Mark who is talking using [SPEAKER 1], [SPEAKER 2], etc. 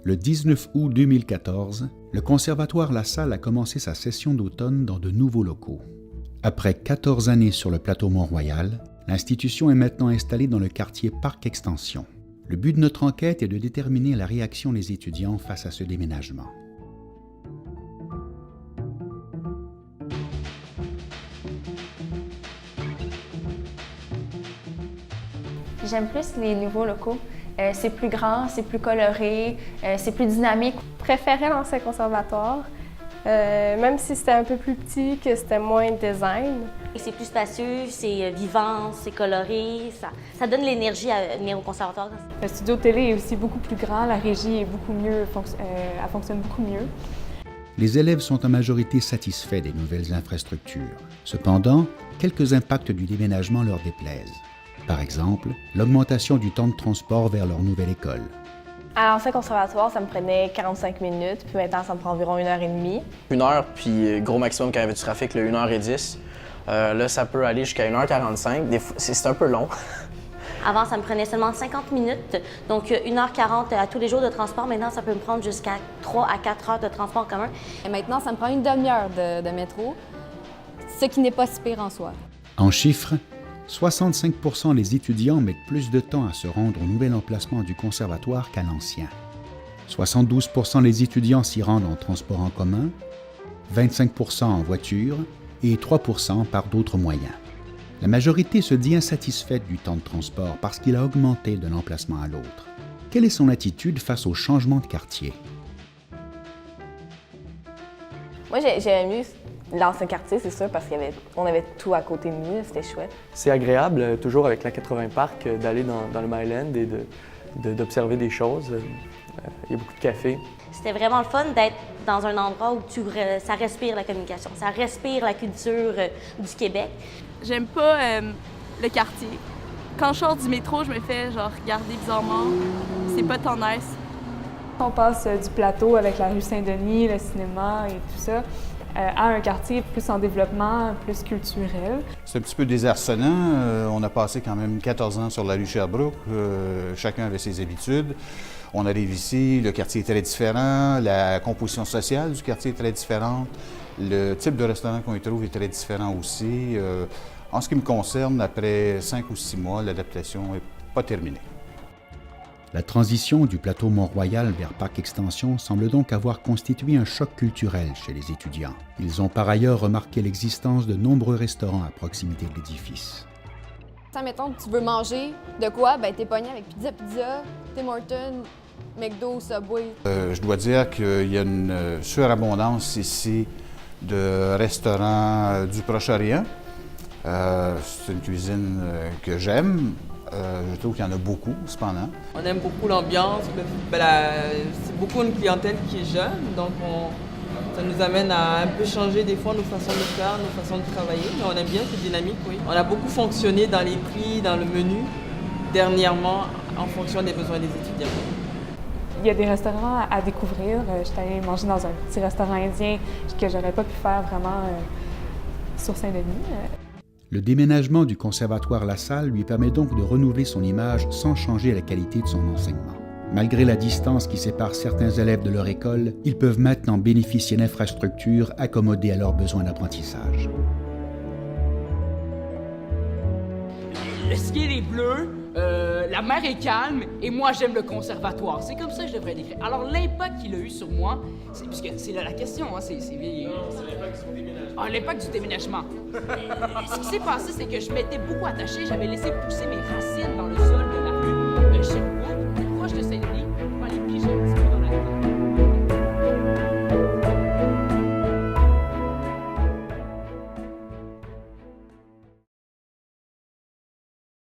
[SPEAKER 1] Le 19 août 2014, le Conservatoire La Salle a commencé sa session d'automne dans de nouveaux locaux. Après 14 années sur le plateau Mont-Royal, l'institution est maintenant installée dans le quartier Parc Extension. Le but de notre enquête est de déterminer la réaction des étudiants face à ce déménagement.
[SPEAKER 2] J'aime plus les nouveaux locaux. C'est plus grand, c'est plus coloré, c'est plus dynamique.
[SPEAKER 3] Je préférais l'ancien conservatoire, même si c'était un peu plus petit, que c'était moins design.
[SPEAKER 4] C'est plus spacieux, c'est vivant, c'est coloré, ça donne l'énergie à venir au conservatoire.
[SPEAKER 5] Le studio de télé est aussi beaucoup plus grand, la régie est beaucoup mieux, elle fonctionne beaucoup mieux.
[SPEAKER 1] Les élèves sont en majorité satisfaits des nouvelles infrastructures. Cependant, quelques impacts du déménagement leur déplaisent. Par exemple, l'augmentation du temps de transport vers leur nouvelle école.
[SPEAKER 3] À l'ancien conservatoire, ça me prenait 45 minutes, puis maintenant, ça me prend environ 1h30.
[SPEAKER 6] 1 heure, puis gros maximum quand il y avait du trafic, 1h10. Là, ça peut aller jusqu'à 1h45. C'est un peu long.
[SPEAKER 4] Avant, ça me prenait seulement 50 minutes, donc 1h40 à tous les jours de transport. Maintenant, ça peut me prendre jusqu'à 3 à 4 heures de transport en commun.
[SPEAKER 7] Et maintenant, ça me prend une demi-heure de métro, ce qui n'est pas si pire en soi.
[SPEAKER 1] En chiffres, 65% des étudiants mettent plus de temps à se rendre au nouvel emplacement du conservatoire qu'à l'ancien. 72% des étudiants s'y rendent en transport en commun, 25% en voiture et 3% par d'autres moyens. La majorité se dit insatisfaite du temps de transport parce qu'il a augmenté d'un emplacement à l'autre. Quelle est son attitude face au changement de quartier?
[SPEAKER 3] Moi, j'aimais mieux l'ancien quartier, c'est sûr, parce qu'on avait tout à côté de nous, c'était chouette.
[SPEAKER 8] C'est agréable, toujours avec la 80 Parc, d'aller dans le Myland et d'observer des choses. Il y a beaucoup de cafés.
[SPEAKER 4] C'était vraiment le fun d'être dans un endroit où ça respire la communication, ça respire la culture du Québec.
[SPEAKER 9] J'aime pas le quartier. Quand je sors du métro, je me fais regarder bizarrement. C'est pas tant nice.
[SPEAKER 5] On passe du plateau avec la rue Saint-Denis, le cinéma et tout ça, à un quartier plus en développement, plus culturel.
[SPEAKER 10] C'est un petit peu désarçonnant. On a passé quand même 14 ans sur la rue Sherbrooke. Chacun avait ses habitudes. On arrive ici, le quartier est très différent, la composition sociale du quartier est très différente, le type de restaurant qu'on y trouve est très différent aussi. En ce qui me concerne, après 5 ou 6 mois, l'adaptation n'est pas terminée.
[SPEAKER 1] La transition du plateau Mont-Royal vers Parc Extension semble donc avoir constitué un choc culturel chez les étudiants. Ils ont par ailleurs remarqué l'existence de nombreux restaurants à proximité de l'édifice.
[SPEAKER 7] Ça, mettons que tu veux manger de quoi, ben t'es pogné avec Pizza, Tim Hortons, McDo, Subway.
[SPEAKER 10] Je dois dire qu'il y a une surabondance ici de restaurants du Proche-Orient. C'est une cuisine que j'aime. Je trouve qu'il y en a beaucoup, cependant.
[SPEAKER 11] On aime beaucoup l'ambiance. C'est beaucoup une clientèle qui est jeune, donc ça nous amène à un peu changer des fois nos façons de faire, nos façons de travailler. Mais on aime bien cette dynamique, oui. On a beaucoup fonctionné dans les prix, dans le menu, dernièrement, en fonction des besoins des étudiants.
[SPEAKER 5] Il y a des restaurants à découvrir. J'étais allée manger dans un petit restaurant indien que j'aurais pas pu faire vraiment sur Saint-Denis.
[SPEAKER 1] Le déménagement du Conservatoire La Salle lui permet donc de renouveler son image sans changer la qualité de son enseignement. Malgré la distance qui sépare certains élèves de leur école, ils peuvent maintenant bénéficier d'infrastructures accommodées à leurs besoins d'apprentissage.
[SPEAKER 12] Le ciel est bleu, la mer est calme et moi j'aime le conservatoire. C'est comme ça que je devrais décrire. Alors l'impact qu'il a eu sur moi, puisque c'est là la question, hein, c'est l'impact du déménagement. Ah, l'impact du déménagement. Ce qui s'est passé, c'est que je m'étais beaucoup attaché, j'avais laissé pousser mes racines dans le sol de la rue.